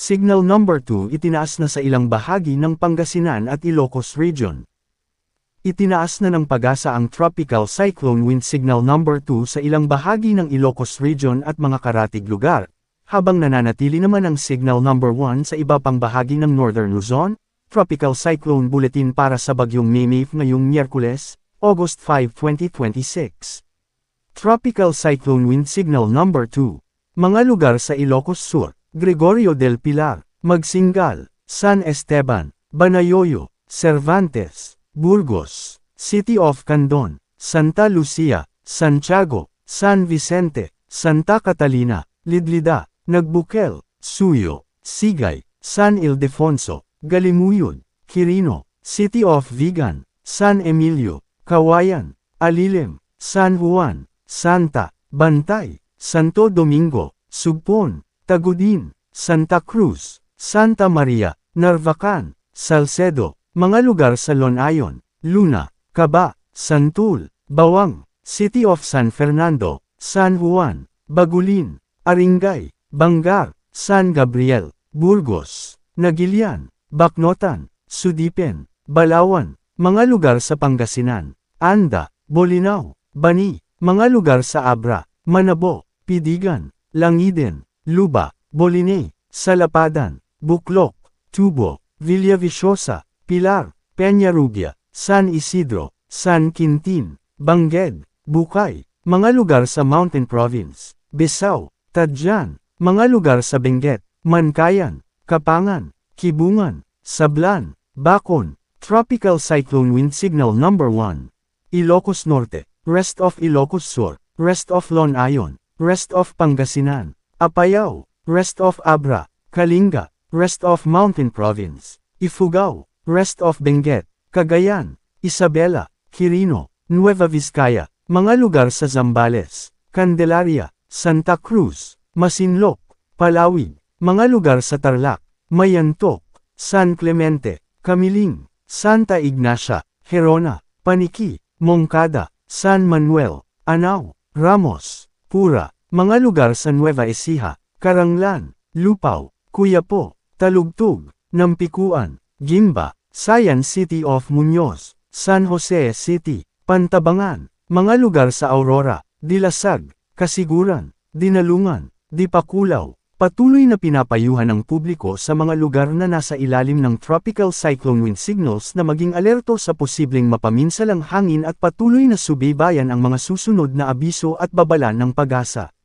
Signal number 2 itinaas na sa ilang bahagi ng Pangasinan at Ilocos Region. Itinaas na ng PAGASA ang Tropical Cyclone Wind Signal number 2 sa ilang bahagi ng Ilocos Region at mga karatig lugar, habang nananatili naman ang Signal number 1 sa iba pang bahagi ng Northern Luzon. Tropical Cyclone Bulletin para sa Bagyong Mimif ngayong Miyerkules, August 5, 2026. Tropical Cyclone Wind Signal number 2. Mga lugar sa Ilocos Sur, Gregorio del Pilar, Magsingal, San Esteban, Banayoyo, Cervantes, Burgos, City of Candon, Santa Lucia, Santiago, San Vicente, Santa Catalina, Lidlida, Nagbukel, Suyo, Sigay, San Ildefonso, Galimuyod, Quirino, City of Vigan, San Emilio, Kawayan, Alilem, San Juan, Santa, Bantay, Santo Domingo, Sugpon, Tagudin, Santa Cruz, Santa Maria, Narvacan, Salcedo, mga lugar sa Lonayon, Luna, Caba, Santul, Bawang, City of San Fernando, San Juan, Bagulin, Aringay, Bangar, San Gabriel, Burgos, Nagilian, Bacnotan, Sudipen, Balawan, mga lugar sa Pangasinan, Anda, Bolinao, Bani, mga lugar sa Abra, Manabo, Pidigan, Langiden, Luba, Bolinay, Salapadan, Buklok, Tubo, Villavicosa, Pilar, Peñarubia, San Isidro, San Quintin, Bangged, Bukay, mga lugar sa Mountain Province, Besao, Tadjan, mga lugar sa Benguet, Mankayan, Kapangan, Kibungan, Sablan, Bacon. Tropical Cyclone Wind Signal number 1. Ilocos Norte, rest of Ilocos Sur, rest of Lonayon, rest of Pangasinan, Apayao, rest of Abra, Kalinga, rest of Mountain Province, Ifugao, rest of Benguet, Cagayan, Isabela, Quirino, Nueva Vizcaya, mga lugar sa Zambales, Candelaria, Santa Cruz, Masinloc, Palawig, mga lugar sa Tarlac, Mayantok, San Clemente, Camiling, Santa Ignacia, Gerona, Paniki, Moncada, San Manuel, Anao, Ramos, Pura, mga lugar sa Nueva Ecija, Caranglan, Lupao, Cuyapo, Talugtug, Nampikuan, Gimba, Sayan City of Muñoz, San Jose City, Pantabangan, mga lugar sa Aurora, Dilasag, Kasiguran, Dinalungan, Dipakulaw. Patuloy na pinapayuhan ang publiko sa mga lugar na nasa ilalim ng Tropical Cyclone Wind Signals na maging alerto sa posibleng mapaminsalang hangin at patuloy na subaybayan ang mga susunod na abiso at babala ng PAGASA.